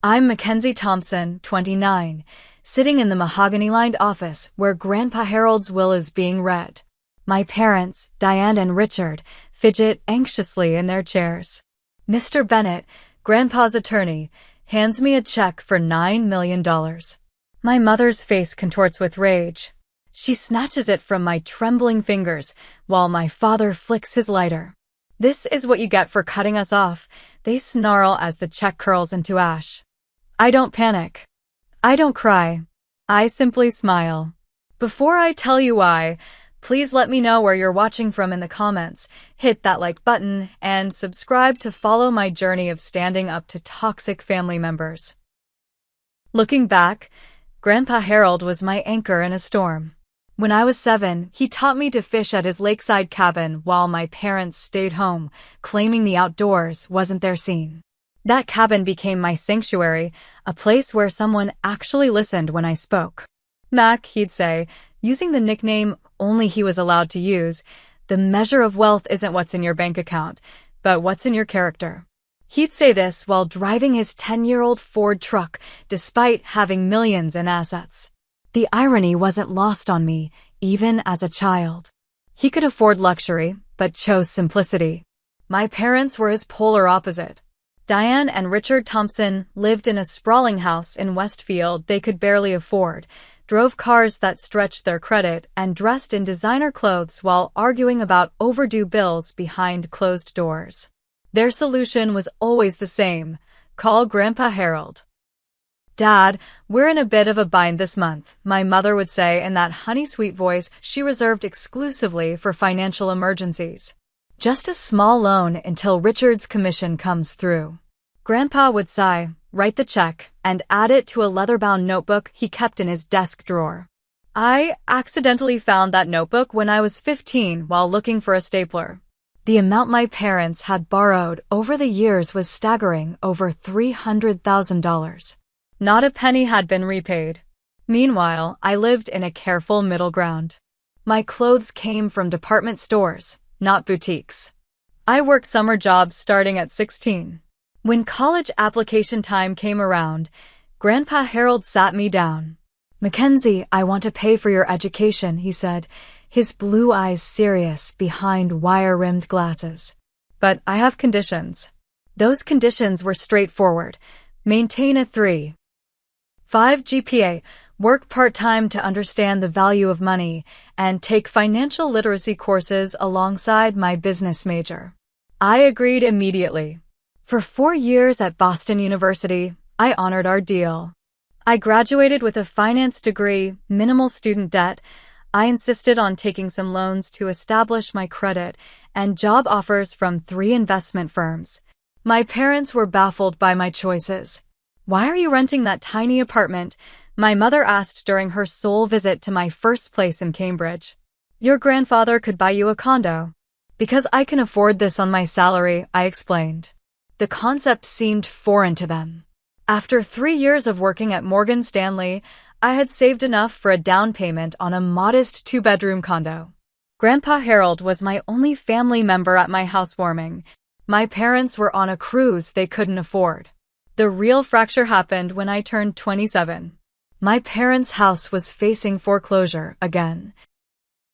I'm Mackenzie Thompson, 29, sitting in the mahogany-lined office where Grandpa Harold's will is being read. My parents, Diane and Richard, fidget anxiously in their chairs. Mr. Bennett, Grandpa's attorney, hands me a check for $9 million. My mother's face contorts with rage. She snatches it from my trembling fingers, while my father flicks his lighter. "This is what you get for cutting us off," they snarl as the check curls into ash. I don't panic. I don't cry. I simply smile. Before I tell you why, please let me know where you're watching from in the comments, hit that like button, and subscribe to follow my journey of standing up to toxic family members. Looking back, Grandpa Harold was my anchor in a storm. When I was 7, he taught me to fish at his lakeside cabin while my parents stayed home, claiming the outdoors wasn't their scene. That cabin became my sanctuary, a place where someone actually listened when I spoke. "Mac," he'd say, using the nickname only he was allowed to use, "the measure of wealth isn't what's in your bank account, but what's in your character." He'd say this while driving his 10-year-old Ford truck, despite having millions in assets. The irony wasn't lost on me, even as a child. He could afford luxury, but chose simplicity. My parents were his polar opposite. Diane and Richard Thompson lived in a sprawling house in Westfield they could barely afford, drove cars that stretched their credit, and dressed in designer clothes while arguing about overdue bills behind closed doors. Their solution was always the same: call Grandpa Harold. "Dad, we're in a bit of a bind this month," my mother would say in that honey-sweet voice she reserved exclusively for financial emergencies. "Just a small loan until Richard's commission comes through." Grandpa would sigh, write the check, and add it to a leather-bound notebook he kept in his desk drawer. I accidentally found that notebook when I was 15 while looking for a stapler. The amount my parents had borrowed over the years was staggering, over $300,000. Not a penny had been repaid. Meanwhile, I lived in a careful middle ground. My clothes came from department stores, not boutiques. I worked summer jobs starting at 16. When college application time came around, Grandpa Harold sat me down. "Mackenzie, I want to pay for your education," he said, his blue eyes serious behind wire-rimmed glasses. "But I have conditions." Those conditions were straightforward. Maintain a 3.5 GPA, work part-time to understand the value of money, and take financial literacy courses alongside my business major. I agreed immediately. For 4 years at Boston University, I honored our deal. I graduated with a finance degree, minimal student debt. I insisted on taking some loans to establish my credit, and job offers from 3 investment firms. My parents were baffled by my choices. "Why are you renting that tiny apartment?" my mother asked during her sole visit to my first place in Cambridge. "Your grandfather could buy you a condo." "Because I can afford this on my salary," I explained. The concept seemed foreign to them. After 3 years of working at Morgan Stanley, I had saved enough for a down payment on a modest 2-bedroom condo. Grandpa Harold was my only family member at my housewarming. My parents were on a cruise they couldn't afford. The real fracture happened when I turned 27. My parents' house was facing foreclosure again.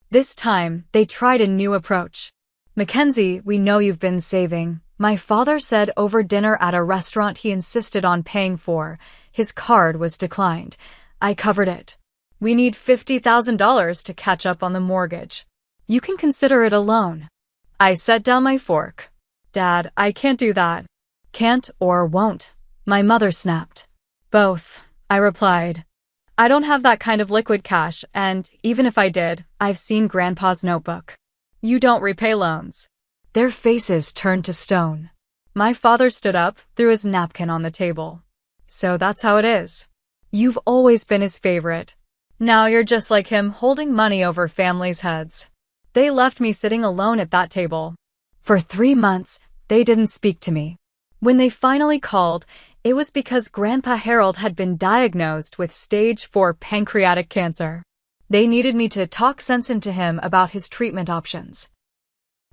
This time, they tried a new approach. "Mackenzie, we know you've been saving," my father said over dinner at a restaurant he insisted on paying for. His card was declined. I covered it. "We need $50,000 to catch up on the mortgage. You can consider it a loan." I set down my fork. "Dad, I can't do that." "Can't or won't?" my mother snapped. "Both," I replied. "I don't have that kind of liquid cash, and even if I did, I've seen Grandpa's notebook. You don't repay loans." Their faces turned to stone. My father stood up, threw his napkin on the table. "So that's how it is. You've always been his favorite. Now you're just like him, holding money over families' heads." They left me sitting alone at that table. For 3 months, they didn't speak to me. When they finally called, it was because Grandpa Harold had been diagnosed with stage 4 pancreatic cancer. They needed me to talk sense into him about his treatment options.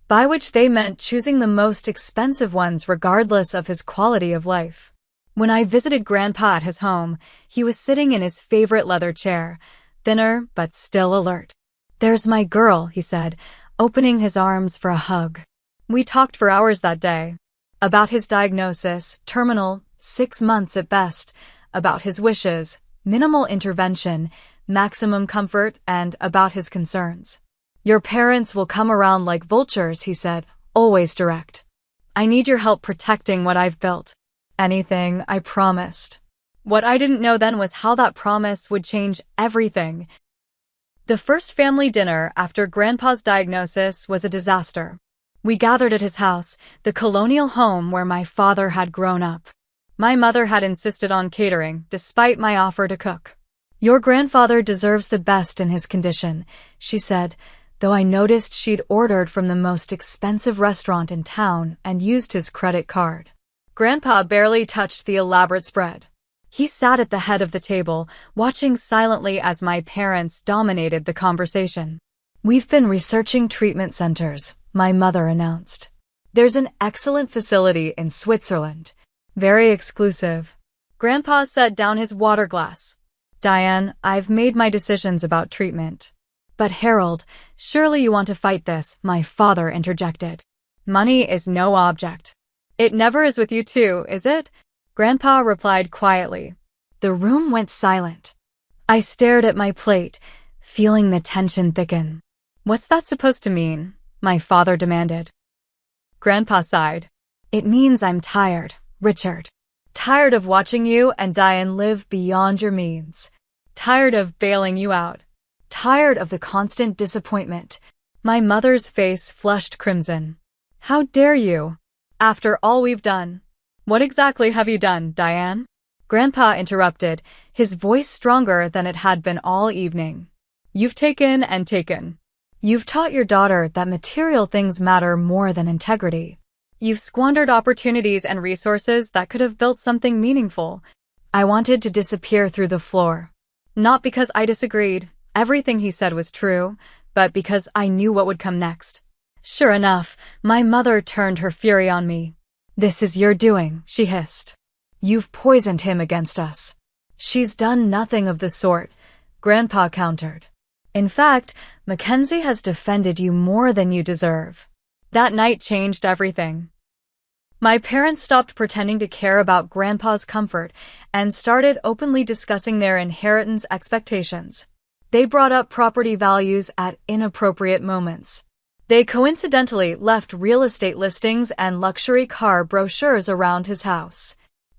By which they meant choosing the most expensive ones regardless of his quality of life. When I visited Grandpa at his home, he was sitting in his favorite leather chair, thinner but still alert. "There's my girl," he said, opening his arms for a hug. We talked for hours that day. About his diagnosis, terminal, 6 months at best, about his wishes, minimal intervention, maximum comfort, and about his concerns. "Your parents will come around like vultures," he said, always direct. "I need your help protecting what I've built." Anything, I promised. What I didn't know then was how that promise would change everything. The first family dinner after Grandpa's diagnosis was a disaster. We gathered at his house, the colonial home where my father had grown up. My mother had insisted on catering, despite my offer to cook. "Your grandfather deserves the best in his condition," she said, though I noticed she'd ordered from the most expensive restaurant in town and used his credit card. Grandpa barely touched the elaborate spread. He sat at the head of the table, watching silently as my parents dominated the conversation. "We've been researching treatment centers," my mother announced. "There's an excellent facility in Switzerland. Very exclusive." Grandpa set down his water glass. "Diane, I've made my decisions about treatment." "But Harold, surely you want to fight this," my father interjected. "Money is no object." "It never is with you too, is it?" Grandpa replied quietly. The room went silent. I stared at my plate, feeling the tension thicken. "What's that supposed to mean?" my father demanded. Grandpa sighed. "It means I'm tired, Richard. Tired of watching you and Diane live beyond your means. Tired of bailing you out. Tired of the constant disappointment." My mother's face flushed crimson. "How dare you? After all we've done." "What exactly have you done, Diane?" Grandpa interrupted, his voice stronger than it had been all evening. "You've taken and taken. You've taught your daughter that material things matter more than integrity. You've squandered opportunities and resources that could have built something meaningful." I wanted to disappear through the floor. Not because I disagreed, everything he said was true, but because I knew what would come next. Sure enough, my mother turned her fury on me. "This is your doing," she hissed. "You've poisoned him against us." "She's done nothing of the sort," Grandpa countered. "In fact, Mackenzie has defended you more than you deserve." That night changed everything. My parents stopped pretending to care about Grandpa's comfort and started openly discussing their inheritance expectations. They brought up property values at inappropriate moments. They coincidentally left real estate listings and luxury car brochures around his house.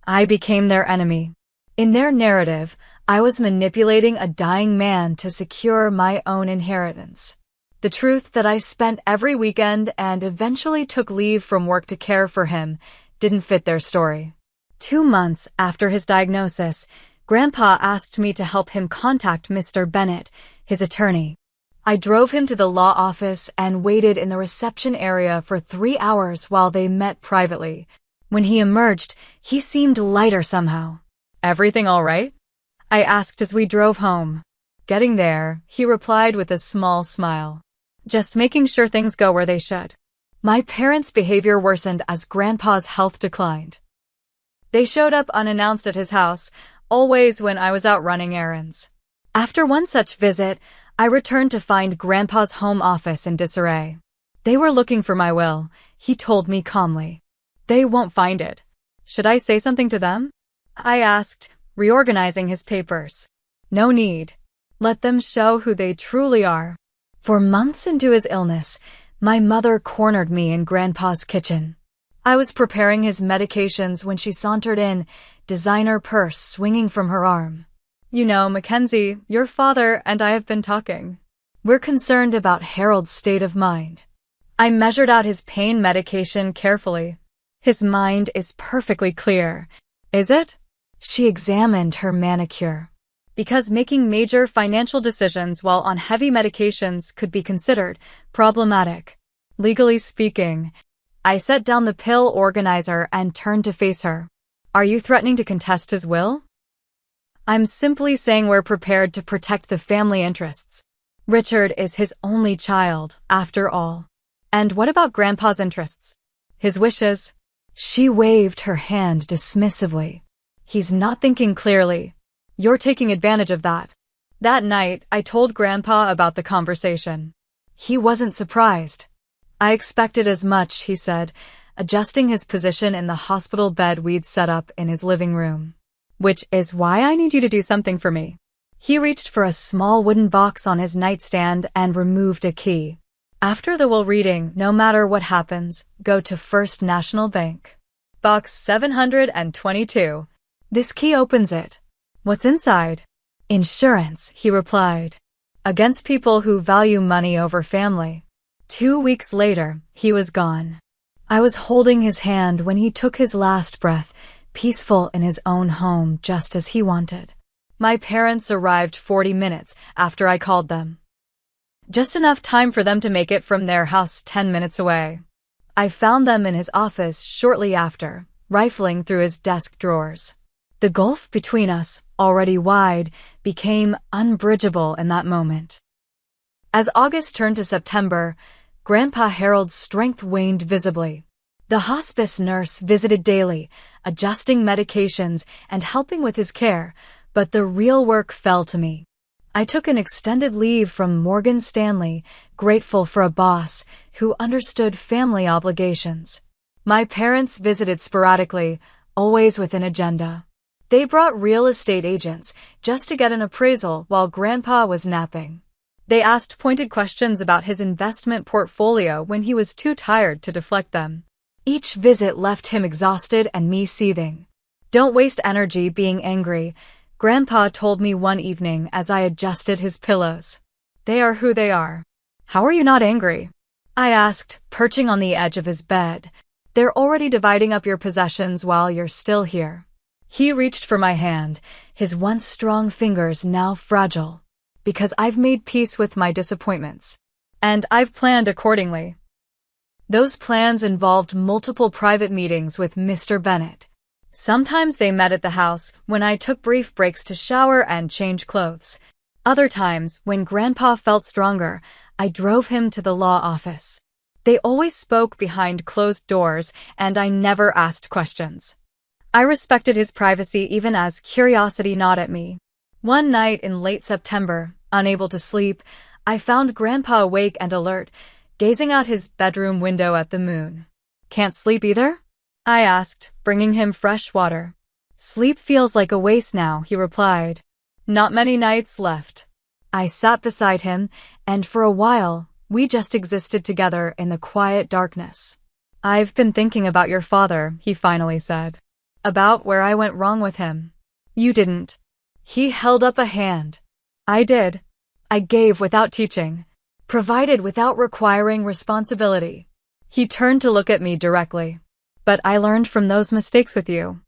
I became their enemy. In their narrative, I was manipulating a dying man to secure my own inheritance. The truth that I spent every weekend and eventually took leave from work to care for him didn't fit their story. 2 months after his diagnosis, Grandpa asked me to help him contact Mr. Bennett, his attorney. I drove him to the law office and waited in the reception area for 3 hours while they met privately. When he emerged, he seemed lighter somehow. "Everything all right?" I asked as we drove home. "Getting there," he replied with a small smile. "Just making sure things go where they should." My parents' behavior worsened as Grandpa's health declined. They showed up unannounced at his house, always when I was out running errands. After one such visit, I returned to find Grandpa's home office in disarray. "They were looking for my will," he told me calmly. "They won't find it." "Should I say something to them?" I asked, reorganizing his papers. "No need. Let them show who they truly are." For months into his illness, my mother cornered me in Grandpa's kitchen. I was preparing his medications when she sauntered in, designer purse swinging from her arm. "You know, Mackenzie, your father and I have been talking. We're concerned about Harold's state of mind." I measured out his pain medication carefully. "His mind is perfectly clear." "Is it?" She examined her manicure. "Because making major financial decisions while on heavy medications could be considered problematic. Legally speaking." I set down the pill organizer and turned to face her. "Are you threatening to contest his will?" "I'm simply saying we're prepared to protect the family interests. Richard is his only child, after all." "And what about Grandpa's interests? His wishes?" She waved her hand dismissively. He's not thinking clearly. You're taking advantage of that. That night, I told Grandpa about the conversation. He wasn't surprised. I expected as much, he said, adjusting his position in the hospital bed we'd set up in his living room. Which is why I need you to do something for me. He reached for a small wooden box on his nightstand and removed a key. After the will reading, no matter what happens, go to First National Bank. Box 722. This key opens it. What's inside? Insurance, he replied. Against people who value money over family. 2 weeks later, he was gone. I was holding his hand when he took his last breath, peaceful in his own home just as he wanted. My parents arrived 40 minutes after I called them. Just enough time for them to make it from their house 10 minutes away. I found them in his office shortly after, rifling through his desk drawers. The gulf between us, already wide, became unbridgeable in that moment. As August turned to September, Grandpa Harold's strength waned visibly. The hospice nurse visited daily, adjusting medications and helping with his care, but the real work fell to me. I took an extended leave from Morgan Stanley, grateful for a boss who understood family obligations. My parents visited sporadically, always with an agenda. They brought real estate agents just to get an appraisal while Grandpa was napping. They asked pointed questions about his investment portfolio when he was too tired to deflect them. Each visit left him exhausted and me seething. Don't waste energy being angry, Grandpa told me one evening as I adjusted his pillows. They are who they are. How are you not angry? I asked, perching on the edge of his bed. They're already dividing up your possessions while you're still here. He reached for my hand, his once strong fingers now fragile. Because I've made peace with my disappointments. And I've planned accordingly. Those plans involved multiple private meetings with Mr. Bennett. Sometimes they met at the house when I took brief breaks to shower and change clothes. Other times, when Grandpa felt stronger, I drove him to the law office. They always spoke behind closed doors, and I never asked questions. I respected his privacy even as curiosity gnawed at me. One night in late September, unable to sleep, I found Grandpa awake and alert, gazing out his bedroom window at the moon. Can't sleep either? I asked, bringing him fresh water. Sleep feels like a waste now, he replied. Not many nights left. I sat beside him, and for a while, we just existed together in the quiet darkness. I've been thinking about your father, he finally said. About where I went wrong with him. You didn't. He held up a hand. I did. I gave without teaching. Provided without requiring responsibility. He turned to look at me directly. But I learned from those mistakes with you.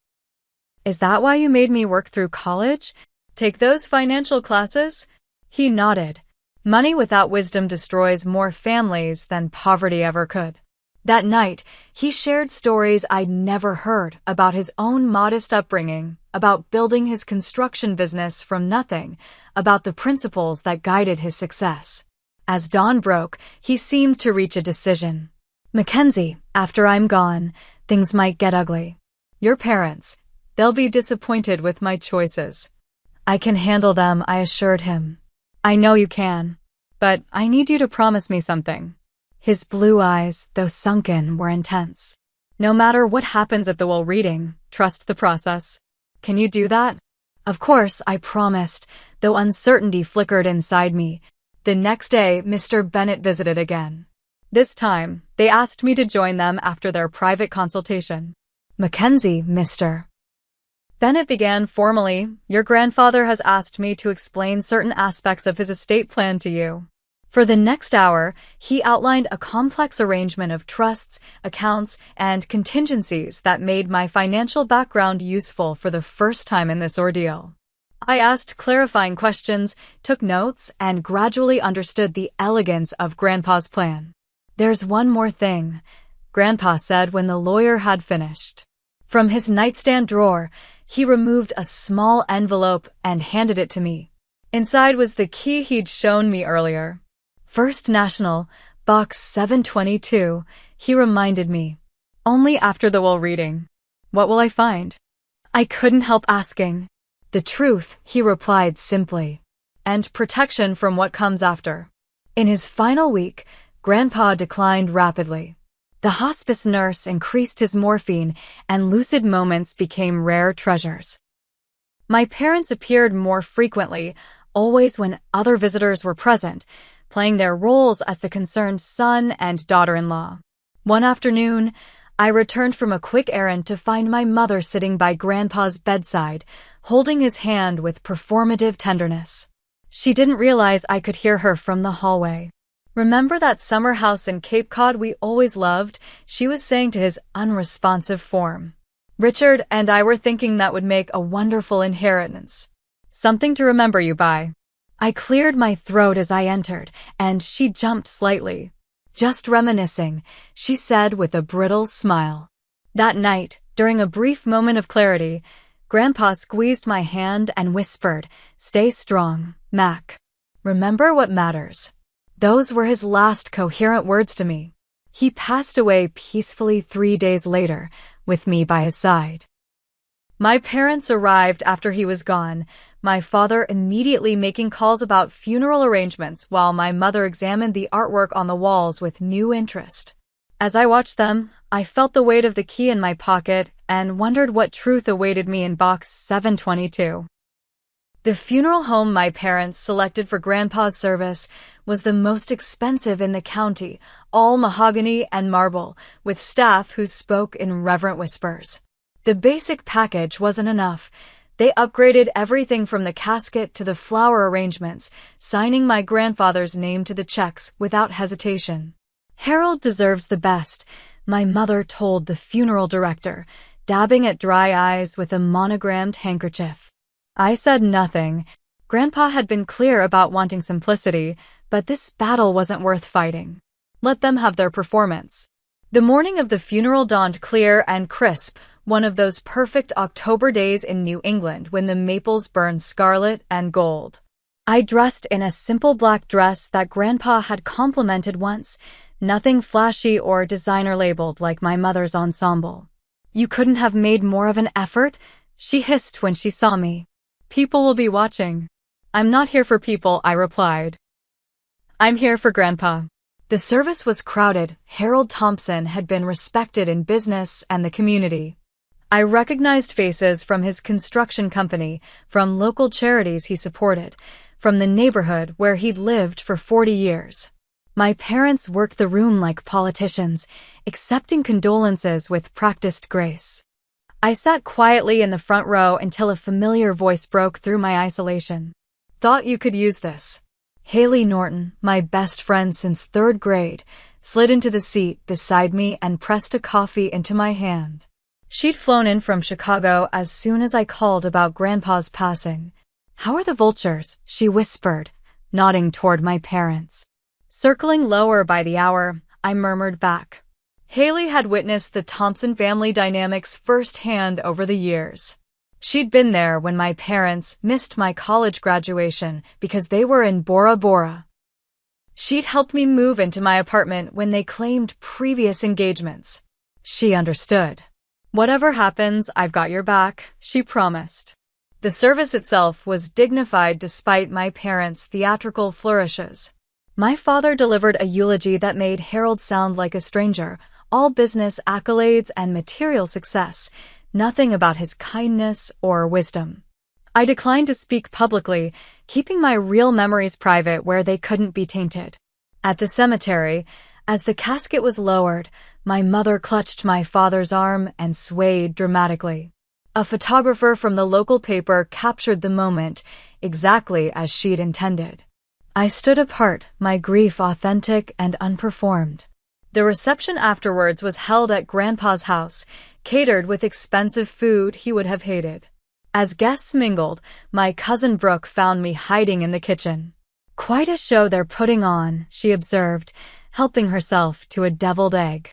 Is that why you made me work through college? Take those financial classes? He nodded. Money without wisdom destroys more families than poverty ever could. That night, he shared stories I'd never heard about his own modest upbringing, about building his construction business from nothing, about the principles that guided his success. As dawn broke, he seemed to reach a decision. Mackenzie, after I'm gone, things might get ugly. Your parents, they'll be disappointed with my choices. I can handle them, I assured him. I know you can. But I need you to promise me something. His blue eyes, though sunken, were intense. No matter what happens at the will reading, trust the process. Can you do that? Of course, I promised, though uncertainty flickered inside me. The next day, Mr. Bennett visited again. This time, they asked me to join them after their private consultation. Mackenzie, Mr. Bennett began formally, your grandfather has asked me to explain certain aspects of his estate plan to you. For the next hour, he outlined a complex arrangement of trusts, accounts, and contingencies that made my financial background useful for the first time in this ordeal. I asked clarifying questions, took notes, and gradually understood the elegance of Grandpa's plan. There's one more thing, Grandpa said when the lawyer had finished. From his nightstand drawer, he removed a small envelope and handed it to me. Inside was the key he'd shown me earlier. First National, Box 722, he reminded me. Only after the will reading. What will I find? I couldn't help asking. The truth, he replied simply. And protection from what comes after. In his final week, Grandpa declined rapidly. The hospice nurse increased his morphine, and lucid moments became rare treasures. My parents appeared more frequently, always when other visitors were present, playing their roles as the concerned son and daughter-in-law. One afternoon, I returned from a quick errand to find my mother sitting by Grandpa's bedside, holding his hand with performative tenderness. She didn't realize I could hear her from the hallway. "Remember that summer house in Cape Cod we always loved?" she was saying to his unresponsive form. "Richard and I were thinking that would make a wonderful inheritance. Something to remember you by." I cleared my throat as I entered, and she jumped slightly. "Just reminiscing," she said with a brittle smile. That night, during a brief moment of clarity, Grandpa squeezed my hand and whispered, "Stay strong, Mac. Remember what matters." Those were his last coherent words to me. He passed away peacefully 3 days later, with me by his side. My parents arrived after he was gone, my father immediately making calls about funeral arrangements while my mother examined the artwork on the walls with new interest. As I watched them, I felt the weight of the key in my pocket and wondered what truth awaited me in box 722. The funeral home my parents selected for Grandpa's service was the most expensive in the county, all mahogany and marble, with staff who spoke in reverent whispers. The basic package wasn't enough. They upgraded everything from the casket to the flower arrangements, signing my grandfather's name to the checks without hesitation. "Harold deserves the best," my mother told the funeral director, dabbing at dry eyes with a monogrammed handkerchief. I said nothing. Grandpa had been clear about wanting simplicity, but this battle wasn't worth fighting. Let them have their performance. The morning of the funeral dawned clear and crisp, one of those perfect October days in New England when the maples burned scarlet and gold. I dressed in a simple black dress that Grandpa had complimented once, nothing flashy or designer-labeled like my mother's ensemble. "You couldn't have made more of an effort?" she hissed when she saw me. "People will be watching." "I'm not here for people," I replied. "I'm here for Grandpa." The service was crowded. Harold Thompson had been respected in business and the community. I recognized faces from his construction company, from local charities he supported, from the neighborhood where he'd lived for 40 years. My parents worked the room like politicians, accepting condolences with practiced grace. I sat quietly in the front row until a familiar voice broke through my isolation. "Thought you could use this." Haley Norton, my best friend since 3rd grade, slid into the seat beside me and pressed a coffee into my hand. She'd flown in from Chicago as soon as I called about Grandpa's passing. "How are the vultures?" she whispered, nodding toward my parents. Circling lower by the hour, I murmured back. Haley had witnessed the Thompson family dynamics firsthand over the years. She'd been there when my parents missed my college graduation because they were in Bora Bora. She'd helped me move into my apartment when they claimed previous engagements. She understood. "Whatever happens, I've got your back," she promised. The service itself was dignified despite my parents' theatrical flourishes. My father delivered a eulogy that made Harold sound like a stranger, all business accolades and material success, nothing about his kindness or wisdom. I declined to speak publicly, keeping my real memories private where they couldn't be tainted. At the cemetery, as the casket was lowered, my mother clutched my father's arm and swayed dramatically. A photographer from the local paper captured the moment, exactly as she'd intended. I stood apart, my grief authentic and unperformed. The reception afterwards was held at Grandpa's house, catered with expensive food he would have hated. As guests mingled, my cousin Brooke found me hiding in the kitchen. "Quite a show they're putting on," she observed, helping herself to a deviled egg.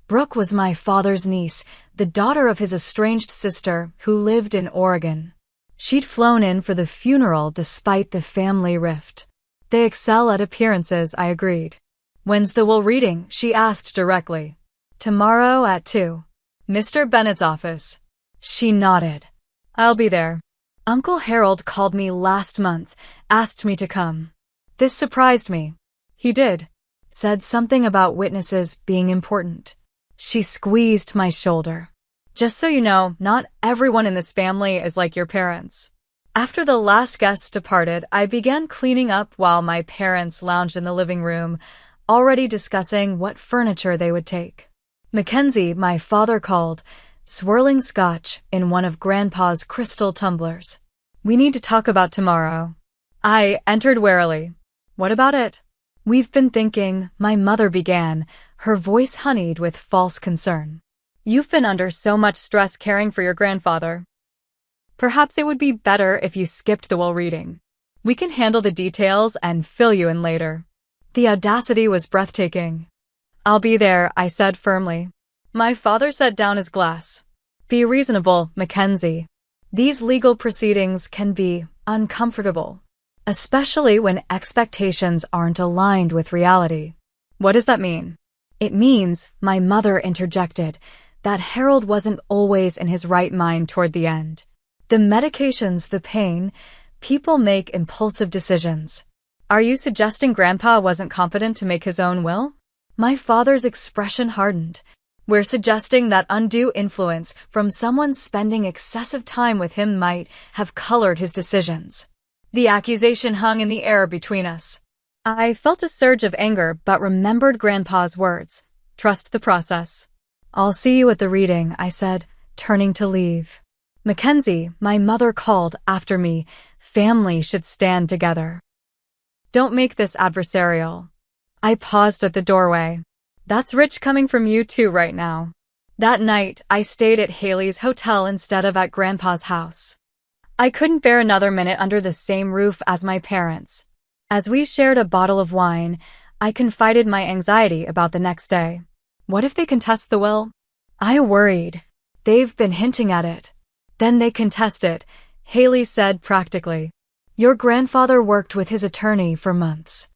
Brooke was my father's niece, the daughter of his estranged sister who lived in Oregon. She'd flown in for the funeral despite the family rift. "They excel at appearances," I agreed. "When's the will reading?" she asked directly. "Tomorrow at 2. Mr. Bennett's office." She nodded. I'll be there. Uncle Harold called me last month, asked me to come. This surprised me. He did. Said something about witnesses being important. She squeezed my shoulder. Just so you know, not everyone in this family is like your parents. After the last guests departed, I began cleaning up while my parents lounged in the living room, already discussing what furniture they would take. Mackenzie, my father called, swirling scotch in one of Grandpa's crystal tumblers. We need to talk about tomorrow. I entered warily. What about it? We've been thinking, my mother began, her voice honeyed with false concern. You've been under so much stress caring for your grandfather. Perhaps it would be better if you skipped the will reading. We can handle the details and fill you in later. The audacity was breathtaking. I'll be there, I said firmly. My father set down his glass. Be reasonable, Mackenzie. These legal proceedings can be uncomfortable, especially when expectations aren't aligned with reality. What does that mean? It means, my mother interjected, that Harold wasn't always in his right mind toward the end. The medications, the pain, people make impulsive decisions. Are you suggesting Grandpa wasn't competent to make his own will? My father's expression hardened. We're suggesting that undue influence from someone spending excessive time with him might have colored his decisions. The accusation hung in the air between us. I felt a surge of anger but remembered Grandpa's words. Trust the process. I'll see you at the reading, I said, turning to leave. Mackenzie, my mother called after me. Family should stand together. Don't make this adversarial. I paused at the doorway. That's rich coming from you too right now. That night, I stayed at Haley's hotel instead of at Grandpa's house. I couldn't bear another minute under the same roof as my parents. As we shared a bottle of wine, I confided my anxiety about the next day. What if they contest the will? I worried. They've been hinting at it. Then they contest it, Haley said practically. Your grandfather worked with his attorney for months.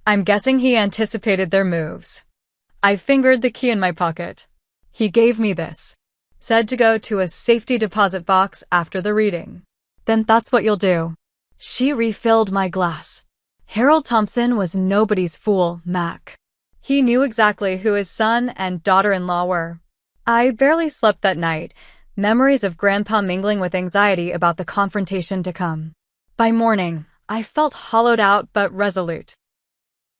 I'm guessing he anticipated their moves. I fingered the key in my pocket. He gave me this. Said to go to a safety deposit box after the reading. Then that's what you'll do. She refilled my glass. Harold Thompson was nobody's fool, Mac. He knew exactly who his son and daughter-in-law were. I barely slept that night. Memories of Grandpa mingling with anxiety about the confrontation to come. By morning, I felt hollowed out but resolute.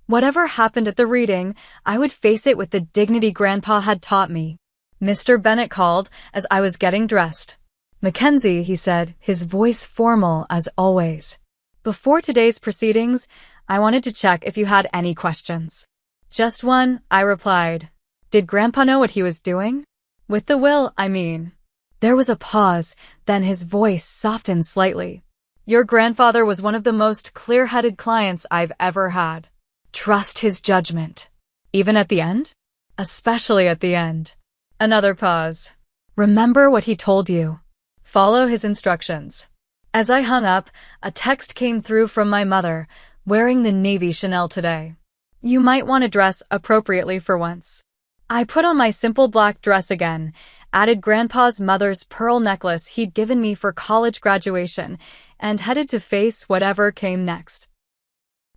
Whatever happened at the reading, I would face it with the dignity Grandpa had taught me. Mr. Bennett called as I was getting dressed. Mackenzie, he said, his voice formal as always. Before today's proceedings, I wanted to check if you had any questions. Just one, I replied. Did Grandpa know what he was doing? With the will, I mean. There was a pause, then his voice softened slightly. Your grandfather was one of the most clear-headed clients I've ever had. Trust his judgment. Even at the end? Especially at the end. Another pause. Remember what he told you. Follow his instructions. As I hung up, a text came through from my mother, wearing the navy Chanel today. You might want to dress appropriately for once. I put on my simple black dress again, added Grandpa's mother's pearl necklace he'd given me for college graduation, and headed to face whatever came next.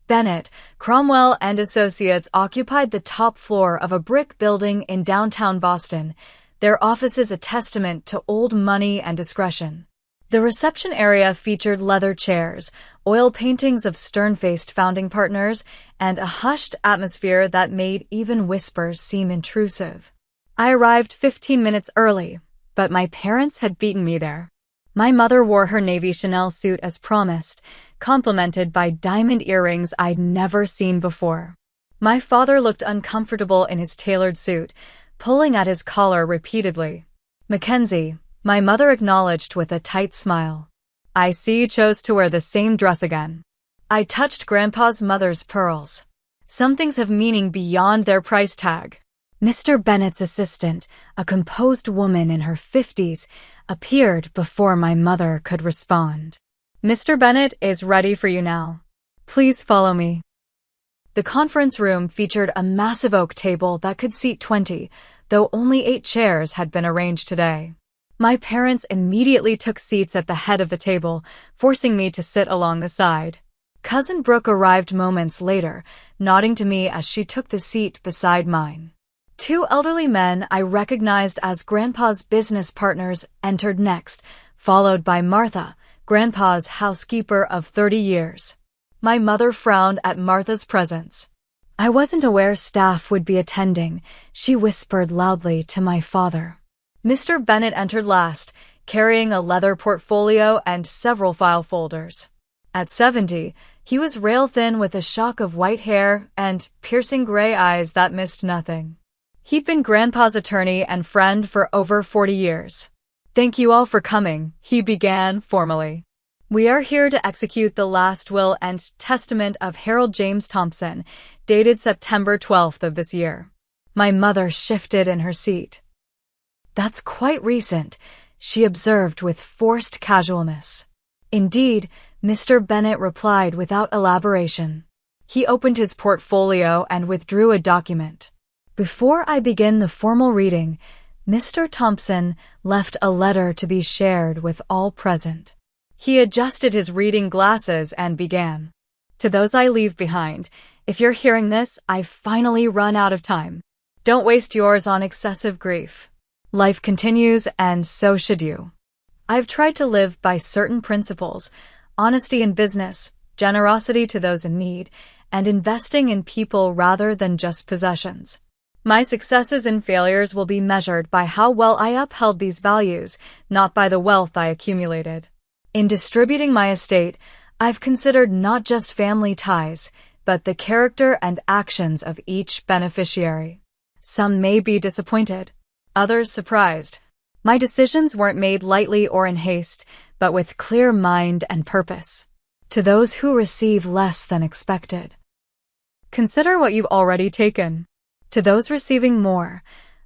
Bennett, Cromwell and Associates occupied the top floor of a brick building in downtown Boston, their offices a testament to old money and discretion. The reception area featured leather chairs, oil paintings of stern-faced founding partners, and a hushed atmosphere that made even whispers seem intrusive. I arrived 15 minutes early, but my parents had beaten me there. My mother wore her navy Chanel suit as promised, complemented by diamond earrings I'd never seen before. My father looked uncomfortable in his tailored suit, pulling at his collar repeatedly. Mackenzie, my mother acknowledged with a tight smile. I see you chose to wear the same dress again. I touched Grandpa's mother's pearls. Some things have meaning beyond their price tag. Mr. Bennett's assistant, a composed woman in her 50s, appeared before my mother could respond. Mr. Bennett is ready for you now. Please follow me. The conference room featured a massive oak table that could seat 20, though only 8 chairs had been arranged today. My parents immediately took seats at the head of the table, forcing me to sit along the side. Cousin Brooke arrived moments later, nodding to me as she took the seat beside mine. Two elderly men I recognized as Grandpa's business partners entered next, followed by Martha, Grandpa's housekeeper of 30 years. My mother frowned at Martha's presence. I wasn't aware staff would be attending, she whispered loudly to my father. Mr. Bennett entered last, carrying a leather portfolio and several file folders. At 70, he was rail-thin with a shock of white hair and piercing gray eyes that missed nothing. He'd been Grandpa's attorney and friend for over 40 years. "Thank you all for coming," he began formally. "We are here to execute the last will and testament of Harold James Thompson, dated September 12th of this year." My mother shifted in her seat. "That's quite recent," she observed with forced casualness. "Indeed," Mr. Bennett replied without elaboration. He opened his portfolio and withdrew a document. "Before I begin the formal reading, Mr. Thompson left a letter to be shared with all present." He adjusted his reading glasses and began. "To those I leave behind, if you're hearing this, I've finally run out of time. Don't waste yours on excessive grief. Life continues, and so should you. I've tried to live by certain principles: honesty in business, generosity to those in need, and investing in people rather than just possessions. My successes and failures will be measured by how well I upheld these values, not by the wealth I accumulated. In distributing my estate, I've considered not just family ties, but the character and actions of each beneficiary. Some may be disappointed, others surprised. My decisions weren't made lightly or in haste, but with clear mind and purpose. To those who receive less than expected, consider what you've already taken. To those receiving more,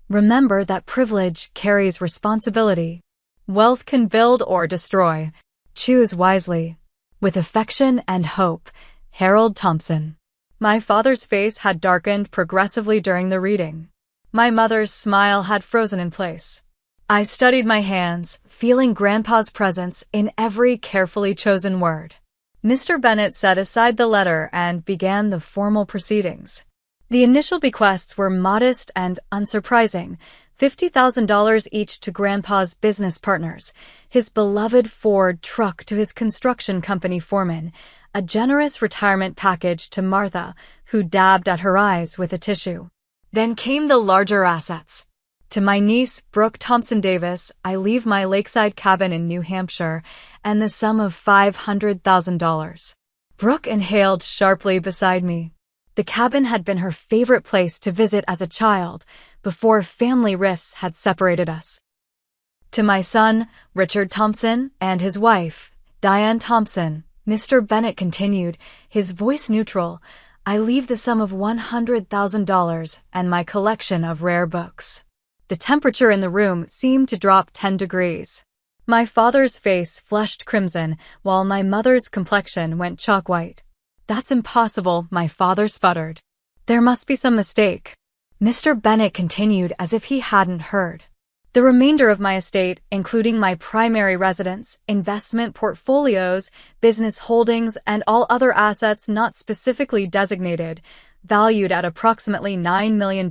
remember that privilege carries responsibility. Wealth can build or destroy. Choose wisely. With affection and hope, Harold Thompson." My father's face had darkened progressively during the reading. My mother's smile had frozen in place. I studied my hands, feeling Grandpa's presence in every carefully chosen word. Mr. Bennett set aside the letter and began the formal proceedings. The initial bequests were modest and unsurprising, $50,000 each to Grandpa's business partners, his beloved Ford truck to his construction company foreman, a generous retirement package to Martha, who dabbed at her eyes with a tissue. Then came the larger assets. To my niece, Brooke Thompson Davis, I leave my lakeside cabin in New Hampshire and the sum of $500,000. Brooke inhaled sharply beside me. The cabin had been her favorite place to visit as a child, before family rifts had separated us. To my son, Richard Thompson, and his wife, Diane Thompson, Mr. Bennett continued, his voice neutral, I leave the sum of $100,000 and my collection of rare books. The temperature in the room seemed to drop 10 degrees. My father's face flushed crimson, while my mother's complexion went chalk white. "That's impossible," my father sputtered. "There must be some mistake." Mr. Bennett continued as if he hadn't heard. "The remainder of my estate, including my primary residence, investment portfolios, business holdings, and all other assets not specifically designated, valued at approximately $9 million,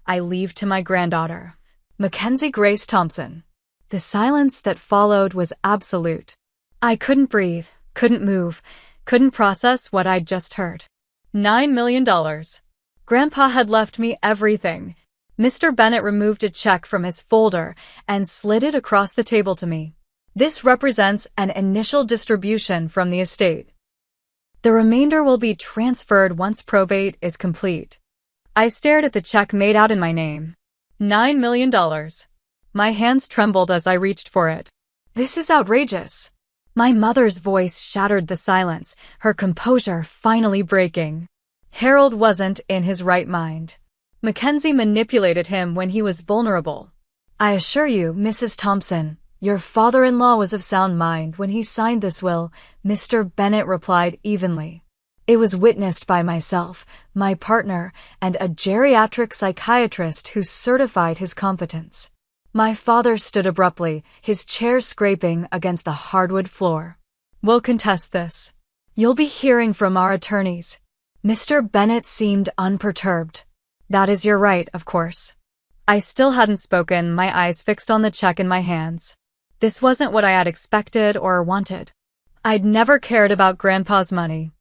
I leave to my granddaughter, Mackenzie Grace Thompson." The silence that followed was absolute. I couldn't breathe, couldn't move, couldn't process what I'd just heard. $9 million. Grandpa had left me everything. Mr. Bennett removed a check from his folder and slid it across the table to me. "This represents an initial distribution from the estate. The remainder will be transferred once probate is complete." I stared at the check made out in my name. $9 million. My hands trembled as I reached for it. "This is outrageous." My mother's voice shattered the silence, her composure finally breaking. Harold wasn't in his right mind. Mackenzie manipulated him when he was vulnerable. "I assure you, Mrs. Thompson, your father-in-law was of sound mind when he signed this will," Mr. Bennett replied evenly. "It was witnessed by myself, my partner, and a geriatric psychiatrist who certified his competence. My father stood abruptly, his chair scraping against the hardwood floor. We'll contest this. You'll be hearing from our attorneys. Mr. Bennett seemed unperturbed. That is your right, of course. I still hadn't spoken, my eyes fixed on the check in my hands. This wasn't what I had expected or wanted. I'd never cared about Grandpa's money.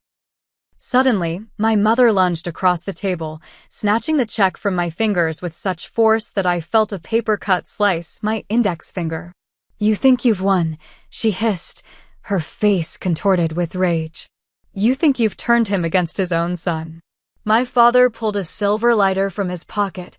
Suddenly, my mother lunged across the table, snatching the check from my fingers with such force that I felt a paper cut slice my index finger. You think you've won, she hissed, her face contorted with rage. You think you've turned him against his own son. My father pulled a silver lighter from his pocket,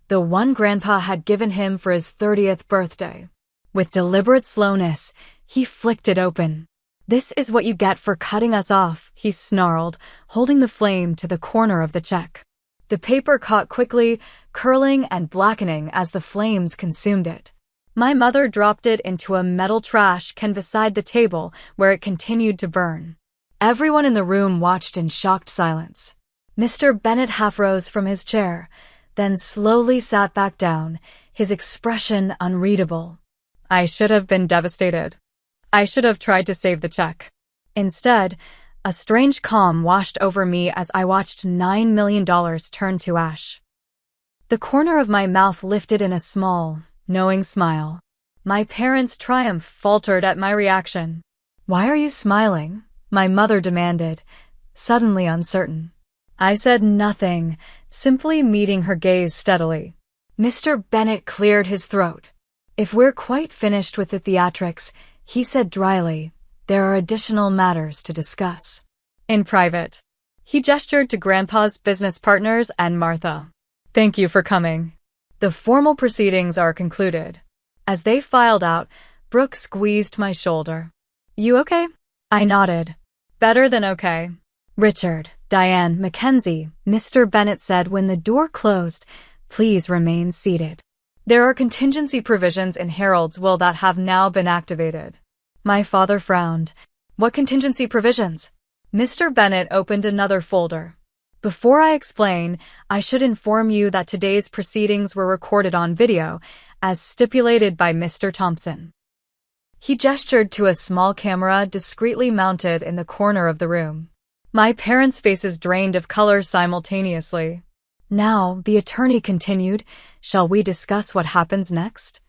the one Grandpa had given him for his 30th birthday. With deliberate slowness, he flicked it open. This is what you get for cutting us off, he snarled, holding the flame to the corner of the check. The paper caught quickly, curling and blackening as the flames consumed it. My mother dropped it into a metal trash can beside the table where it continued to burn. Everyone in the room watched in shocked silence. Mr. Bennett half rose from his chair, then slowly sat back down, his expression unreadable. I should have been devastated. I should have tried to save the check. Instead, a strange calm washed over me as I watched $9 million turn to ash. The corner of my mouth lifted in a small, knowing smile. My parents' triumph faltered at my reaction. Why are you smiling? My mother demanded, suddenly uncertain. I said nothing, simply meeting her gaze steadily. Mr. Bennett cleared his throat. If we're quite finished with the theatrics, he said dryly, there are additional matters to discuss. In private. He gestured to Grandpa's business partners and Martha. Thank you for coming. The formal proceedings are concluded. As they filed out, Brooke squeezed my shoulder. You okay? I nodded. Better than okay. Richard, Diane, Mackenzie, Mr. Bennett said when the door closed, please remain seated. There are contingency provisions in Harold's will that have now been activated. My father frowned. What contingency provisions? Mr. Bennett opened another folder. Before I explain, I should inform you that today's proceedings were recorded on video, as stipulated by Mr. Thompson. He gestured to a small camera discreetly mounted in the corner of the room. My parents' faces drained of color simultaneously. Now, the attorney continued, shall we discuss what happens next?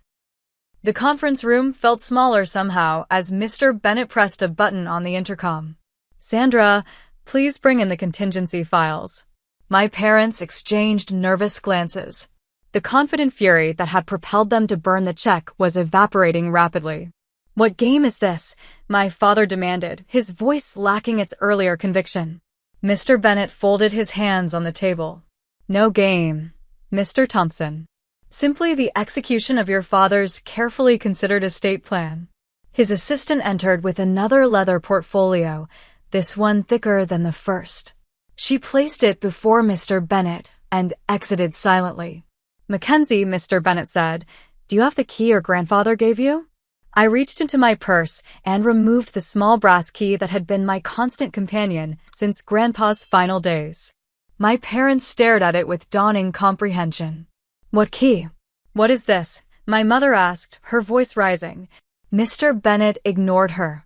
The conference room felt smaller somehow as Mr. Bennett pressed a button on the intercom. Sandra, please bring in the contingency files. My parents exchanged nervous glances. The confident fury that had propelled them to burn the check was evaporating rapidly. What game is this? My father demanded, his voice lacking its earlier conviction. Mr. Bennett folded his hands on the table. No game, Mr. Thompson. Simply the execution of your father's carefully considered estate plan. His assistant entered with another leather portfolio, this one thicker than the first. She placed it before Mr. Bennett and exited silently. Mackenzie, Mr. Bennett said, do you have the key your grandfather gave you? I reached into my purse and removed the small brass key that had been my constant companion since Grandpa's final days. My parents stared at it with dawning comprehension. What key? What is this? My mother asked, her voice rising. Mr. Bennett ignored her.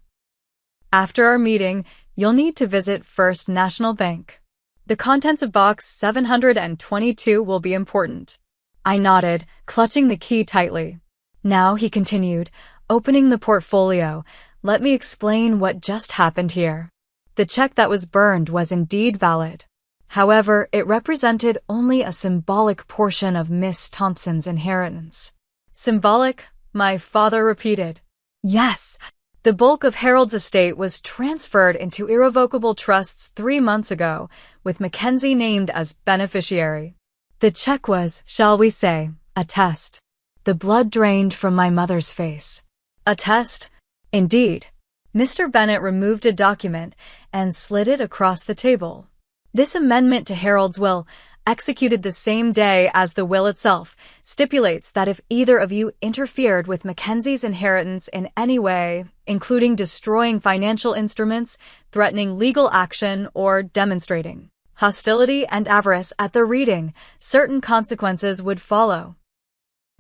After our meeting, you'll need to visit First National Bank. The contents of box 722 will be important. I nodded, clutching the key tightly. Now, he continued, opening the portfolio, let me explain what just happened here. The check that was burned was indeed valid. However, it represented only a symbolic portion of Miss Thompson's inheritance. Symbolic? My father repeated. Yes. The bulk of Harold's estate was transferred into irrevocable trusts 3 months ago, with Mackenzie named as beneficiary. The check was, shall we say, a test. The blood drained from my mother's face. A test? Indeed. Mr. Bennett removed a document and slid it across the table. This amendment to Harold's will, executed the same day as the will itself, stipulates that if either of you interfered with Mackenzie's inheritance in any way, including destroying financial instruments, threatening legal action, or demonstrating hostility and avarice at the reading, certain consequences would follow.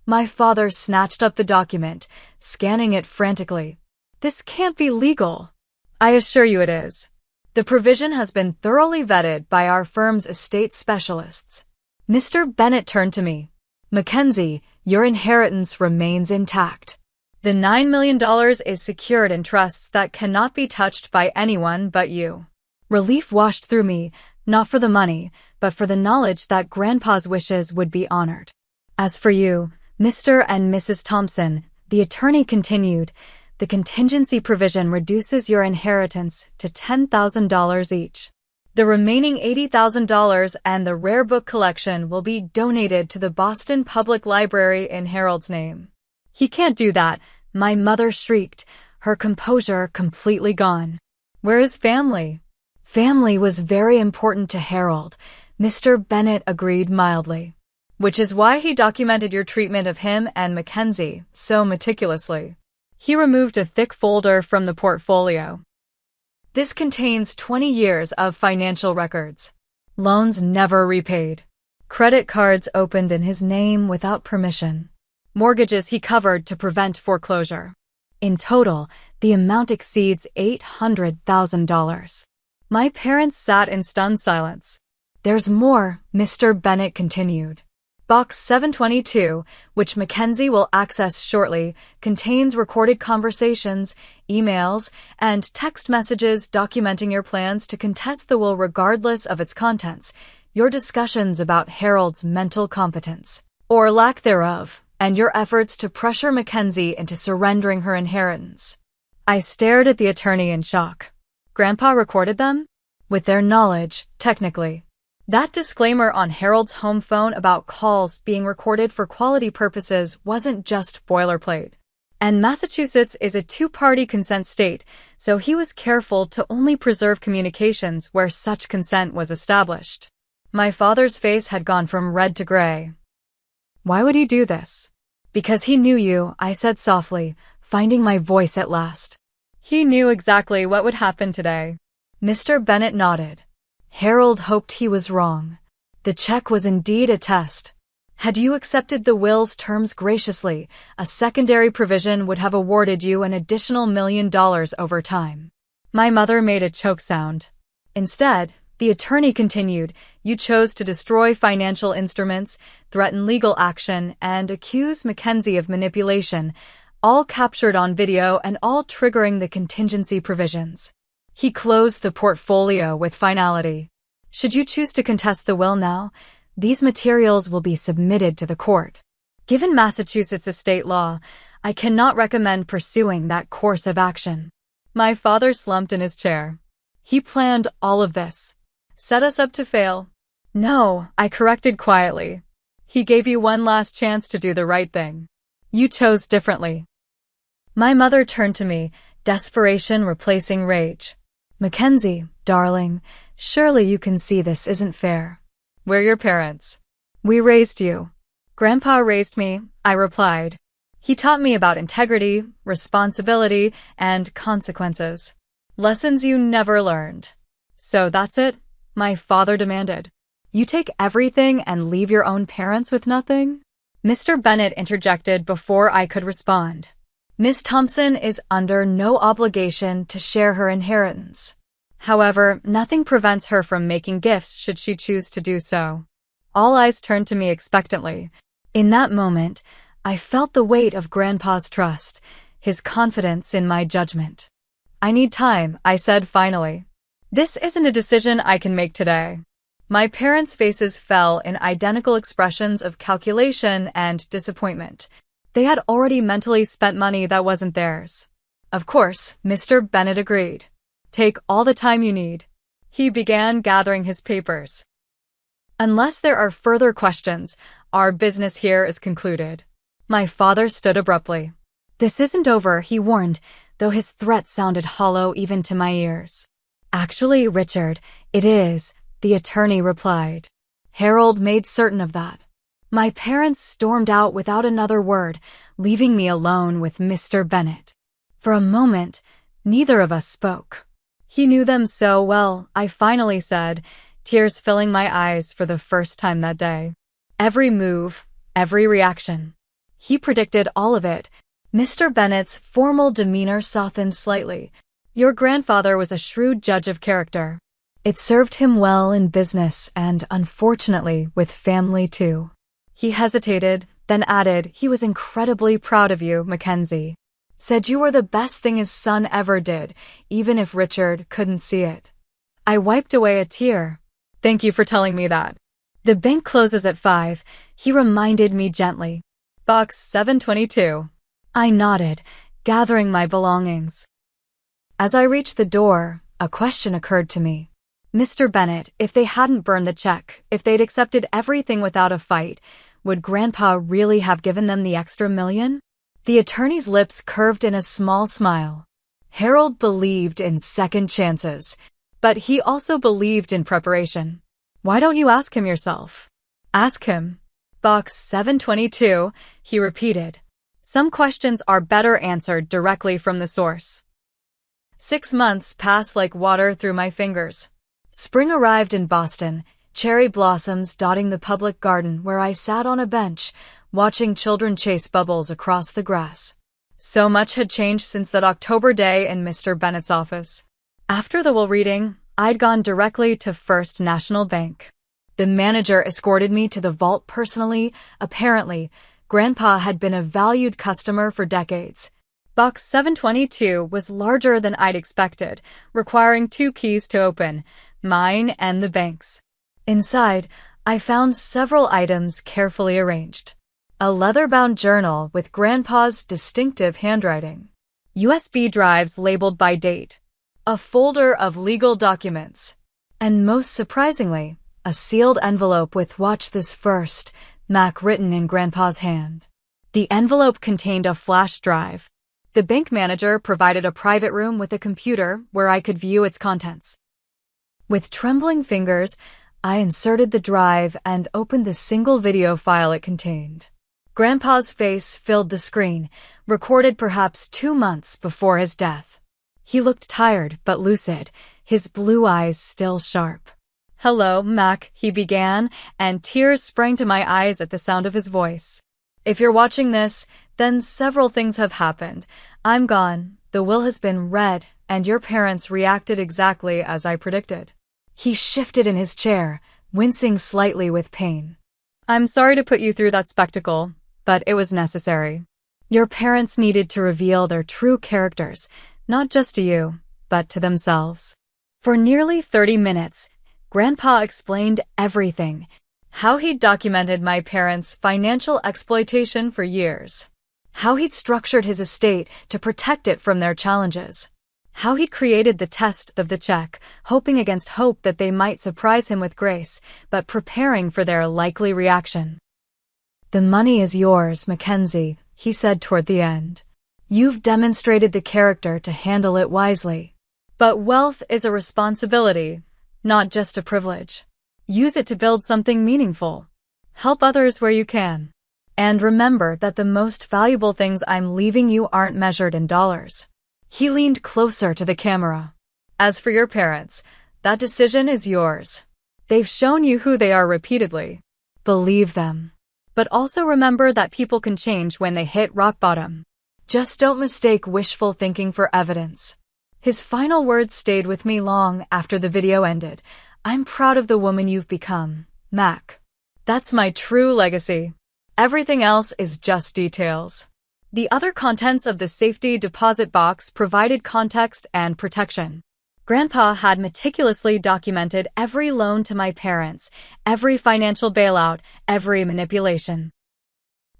My father snatched up the document, scanning it frantically. This can't be legal. I assure you it is. The provision has been thoroughly vetted by our firm's estate specialists. Mr. Bennett turned to me. Mackenzie, your inheritance remains intact. The $9 million is secured in trusts that cannot be touched by anyone but you. Relief washed through me, not for the money, but for the knowledge that Grandpa's wishes would be honored. As for you, Mr. and Mrs. Thompson, the attorney continued, the contingency provision reduces your inheritance to $10,000 each. The remaining $80,000 and the rare book collection will be donated to the Boston Public Library in Harold's name. He can't do that, my mother shrieked, her composure completely gone. Where is family? Family was very important to Harold, Mr. Bennett agreed mildly. Which is why he documented your treatment of him and Mackenzie so meticulously. He removed a thick folder from the portfolio. This contains 20 years of financial records. Loans never repaid. Credit cards opened in his name without permission. Mortgages he covered to prevent foreclosure. In total, the amount exceeds $800,000. My parents sat in stunned silence. There's more, Mr. Bennett continued. Box 722, which Mackenzie will access shortly, contains recorded conversations, emails, and text messages documenting your plans to contest the will regardless of its contents, your discussions about Harold's mental competence, or lack thereof, and your efforts to pressure Mackenzie into surrendering her inheritance. I stared at the attorney in shock. Grandpa recorded them? With their knowledge, technically. That disclaimer on Harold's home phone about calls being recorded for quality purposes wasn't just boilerplate. And Massachusetts is a two-party consent state, so he was careful to only preserve communications where such consent was established. My father's face had gone from red to gray. Why would he do this? Because he knew you, I said softly, finding my voice at last. He knew exactly what would happen today. Mr. Bennett nodded. Harold hoped he was wrong. The check was indeed a test. Had you accepted the will's terms graciously, a secondary provision would have awarded you an additional $1 million over time. My mother made a choke sound. Instead, the attorney continued, you chose to destroy financial instruments, threaten legal action, and accuse Mackenzie of manipulation, all captured on video and all triggering the contingency provisions. He closed the portfolio with finality. Should you choose to contest the will now, these materials will be submitted to the court. Given Massachusetts estate law, I cannot recommend pursuing that course of action. My father slumped in his chair. He planned all of this. Set us up to fail. No, I corrected quietly. He gave you one last chance to do the right thing. You chose differently. My mother turned to me, desperation replacing rage. Mackenzie, darling, surely you can see this isn't fair. We're your parents. We raised you. Grandpa raised me, I replied. He taught me about integrity, responsibility, and consequences. Lessons you never learned. So that's it? My father demanded. You take everything and leave your own parents with nothing? Mr. Bennett interjected before I could respond. Miss Thompson is under no obligation to share her inheritance. However, nothing prevents her from making gifts should she choose to do so. All eyes turned to me expectantly. In that moment, I felt the weight of Grandpa's trust, his confidence in my judgment. I need time, I said finally. This isn't a decision I can make today. My parents' faces fell in identical expressions of calculation and disappointment. They had already mentally spent money that wasn't theirs. Of course, Mr. Bennett agreed. Take all the time you need. He began gathering his papers. Unless there are further questions, our business here is concluded. My father stood abruptly. This isn't over, he warned, though his threat sounded hollow even to my ears. Actually, Richard, it is, the attorney replied. Harold made certain of that. My parents stormed out without another word, leaving me alone with Mr. Bennett. For a moment, neither of us spoke. He knew them so well, I finally said, tears filling my eyes for the first time that day. Every move, every reaction. He predicted all of it. Mr. Bennet's formal demeanor softened slightly. Your grandfather was a shrewd judge of character. It served him well in business and, unfortunately, with family too. He hesitated, then added, he was incredibly proud of you, Mackenzie. Said you were the best thing his son ever did, even if Richard couldn't see it. I wiped away a tear. Thank you for telling me that. The bank closes at 5, he reminded me gently. Box 722. I nodded, gathering my belongings. As I reached the door, a question occurred to me. Mr. Bennet, if they hadn't burned the check, if they'd accepted everything without a fight, would Grandpa really have given them the extra $1 million? The attorney's lips curved in a small smile. Harold believed in second chances, but he also believed in preparation. Why don't you ask him yourself? Ask him. Box 722, he repeated. Some questions are better answered directly from the source. 6 months passed like water through my fingers. Spring arrived in Boston, cherry blossoms dotting the public garden where I sat on a bench, watching children chase bubbles across the grass. So much had changed since that October day in Mr. Bennet's office. After the will reading, I'd gone directly to First National Bank. The manager escorted me to the vault personally. Apparently, Grandpa had been a valued customer for decades. Box 722 was larger than I'd expected, requiring 2 keys to open, mine and the bank's. Inside, I found several items carefully arranged. A leather-bound journal with Grandpa's distinctive handwriting. USB drives labeled by date. A folder of legal documents. And most surprisingly, a sealed envelope with "Watch this first," Mac written in Grandpa's hand. The envelope contained a flash drive. The bank manager provided a private room with a computer where I could view its contents. With trembling fingers, I inserted the drive and opened the single video file it contained. Grandpa's face filled the screen, recorded perhaps 2 months before his death. He looked tired but lucid, his blue eyes still sharp. "Hello, Mac," he began, and tears sprang to my eyes at the sound of his voice. "If you're watching this, then several things have happened. I'm gone, the will has been read, and your parents reacted exactly as I predicted." He shifted in his chair, wincing slightly with pain. "I'm sorry to put you through that spectacle, but it was necessary. Your parents needed to reveal their true characters, not just to you, but to themselves." For nearly 30 minutes, Grandpa explained everything. How he'd documented my parents' financial exploitation for years. How he'd structured his estate to protect it from their challenges. How he'd created the test of the check, hoping against hope that they might surprise him with grace, but preparing for their likely reaction. "The money is yours, Mackenzie," he said toward the end. "You've demonstrated the character to handle it wisely. But wealth is a responsibility, not just a privilege. Use it to build something meaningful. Help others where you can. And remember that the most valuable things I'm leaving you aren't measured in dollars." He leaned closer to the camera. "As for your parents, that decision is yours. They've shown you who they are repeatedly. Believe them. But also remember that people can change when they hit rock bottom. Just don't mistake wishful thinking for evidence." His final words stayed with me long after the video ended. "I'm proud of the woman you've become, Mac. That's my true legacy. Everything else is just details." The other contents of the safety deposit box provided context and protection. Grandpa had meticulously documented every loan to my parents, every financial bailout, every manipulation.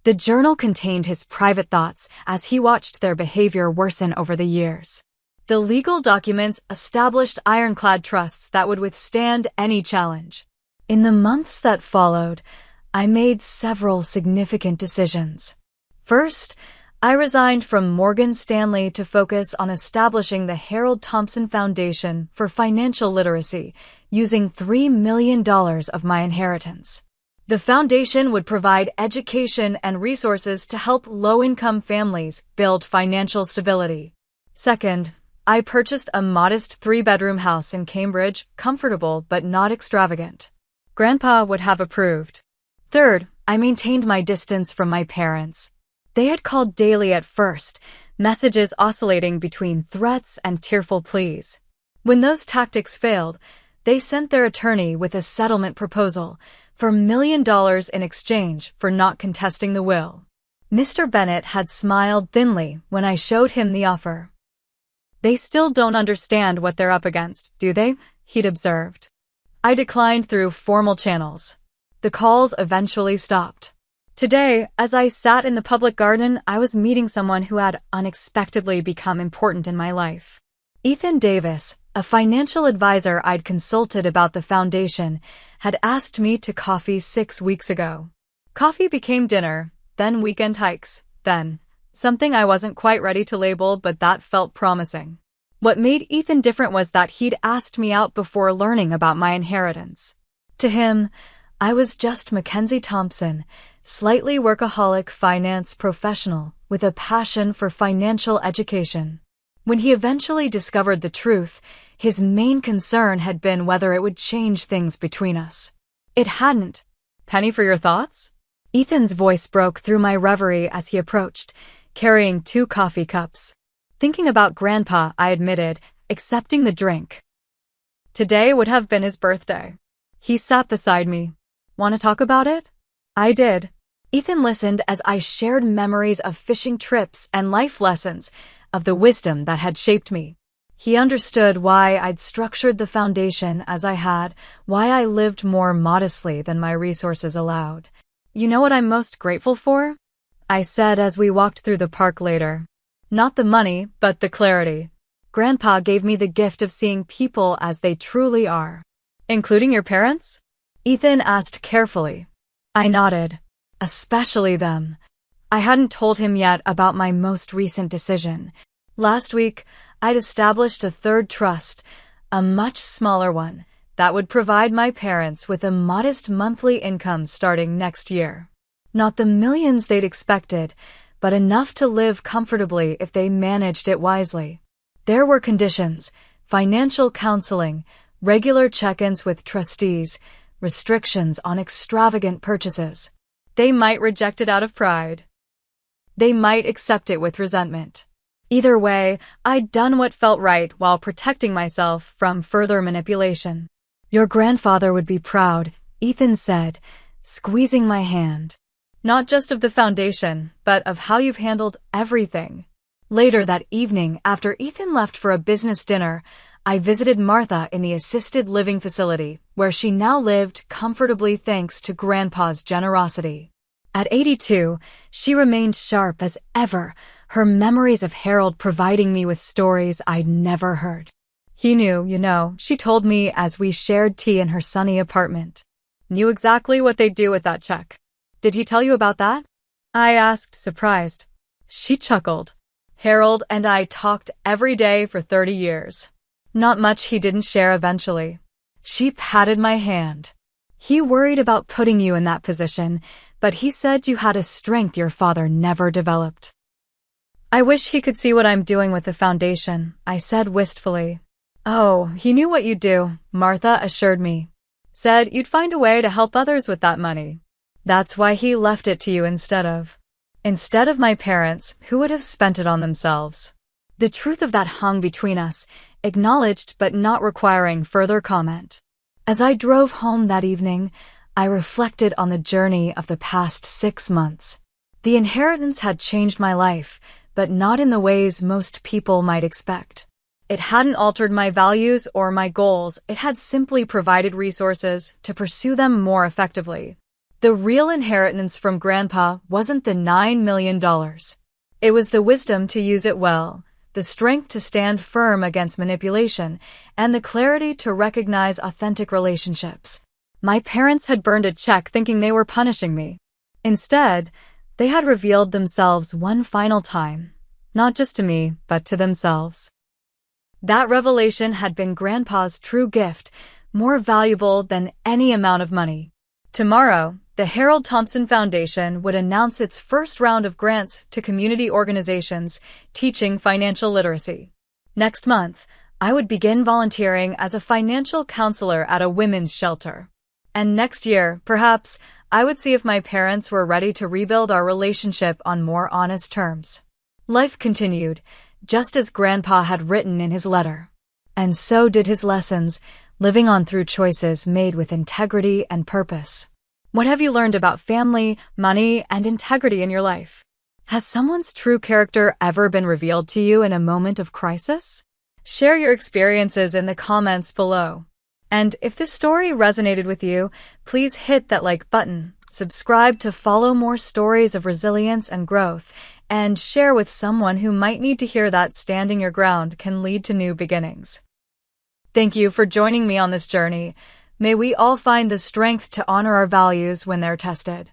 The journal contained his private thoughts as he watched their behavior worsen over the years. The legal documents established ironclad trusts that would withstand any challenge. In the months that followed, I made several significant decisions. First, I resigned from Morgan Stanley to focus on establishing the Harold Thompson Foundation for Financial Literacy, using $3 million of my inheritance. The foundation would provide education and resources to help low-income families build financial stability. Second, I purchased a modest 3-bedroom house in Cambridge, comfortable but not extravagant. Grandpa would have approved. Third, I maintained my distance from my parents. They had called daily at first, messages oscillating between threats and tearful pleas. When those tactics failed, they sent their attorney with a settlement proposal for $1 million in exchange for not contesting the will. Mr. Bennett had smiled thinly when I showed him the offer. "They still don't understand what they're up against, do they?" he'd observed. I declined through formal channels. The calls eventually stopped. Today, as I sat in the public garden, I was meeting someone who had unexpectedly become important in my life. Ethan Davis, a financial advisor I'd consulted about the foundation, had asked me to coffee 6 weeks ago. Coffee became dinner, then weekend hikes, then something I wasn't quite ready to label, but that felt promising. What made Ethan different was that he'd asked me out before learning about my inheritance. To him, I was just Mackenzie Thompson, slightly workaholic finance professional with a passion for financial education. When he eventually discovered the truth, his main concern had been whether it would change things between us. It hadn't. "Penny for your thoughts?" Ethan's voice broke through my reverie as he approached, carrying 2 coffee cups. "Thinking about Grandpa," I admitted, accepting the drink. Today would have been his birthday. He sat beside me. "Want to talk about it?" I did. Ethan listened as I shared memories of fishing trips and life lessons, of the wisdom that had shaped me. He understood why I'd structured the foundation as I had, why I lived more modestly than my resources allowed. "You know what I'm most grateful for?" I said as we walked through the park later. "Not the money, but the clarity. Grandpa gave me the gift of seeing people as they truly are." "Including your parents?" Ethan asked carefully. I nodded. "Especially them." I hadn't told him yet about my most recent decision. Last week, I'd established a third trust, a much smaller one, that would provide my parents with a modest monthly income starting next year. Not the millions they'd expected, but enough to live comfortably if they managed it wisely. There were conditions: financial counseling, regular check-ins with trustees, restrictions on extravagant purchases. They might reject it out of pride. They might accept it with resentment. Either way, I'd done what felt right while protecting myself from further manipulation. "Your grandfather would be proud," Ethan said, squeezing my hand. "Not just of the foundation, but of how you've handled everything." Later that evening, after Ethan left for a business dinner, I visited Martha in the assisted living facility, where she now lived comfortably thanks to Grandpa's generosity. At 82, she remained sharp as ever, her memories of Harold providing me with stories I'd never heard. "He knew, she told me as we shared tea in her sunny apartment. Knew exactly what they'd do with that check." "Did he tell you about that?" I asked, surprised. She chuckled. "Harold and I talked every day for 30 years. Not much he didn't share eventually." She patted my hand. "He worried about putting you in that position, but he said you had a strength your father never developed." "I wish he could see what I'm doing with the foundation," I said wistfully. "Oh, he knew what you'd do," Martha assured me. "Said you'd find a way to help others with that money. That's why he left it to you instead of my parents, who would have spent it on themselves." The truth of that hung between us, acknowledged but not requiring further comment. As I drove home that evening, I reflected on the journey of the past 6 months. The inheritance had changed my life, but not in the ways most people might expect. It hadn't altered my values or my goals, it had simply provided resources to pursue them more effectively. The real inheritance from Grandpa wasn't the $9 million. It was the wisdom to use it well, the strength to stand firm against manipulation, and the clarity to recognize authentic relationships. My parents had burned a check thinking they were punishing me. Instead, they had revealed themselves one final time, not just to me, but to themselves. That revelation had been Grandpa's true gift, more valuable than any amount of money. Tomorrow, the Harold Thompson Foundation would announce its first round of grants to community organizations teaching financial literacy. Next month, I would begin volunteering as a financial counselor at a women's shelter. And next year, perhaps, I would see if my parents were ready to rebuild our relationship on more honest terms. Life continued, just as Grandpa had written in his letter. And so did his lessons, living on through choices made with integrity and purpose. What have you learned about family, money, and integrity in your life? Has someone's true character ever been revealed to you in a moment of crisis? Share your experiences in the comments below. And if this story resonated with you, please hit that like button, subscribe to follow more stories of resilience and growth, and share with someone who might need to hear that standing your ground can lead to new beginnings. Thank you for joining me on this journey. May we all find the strength to honor our values when they're tested.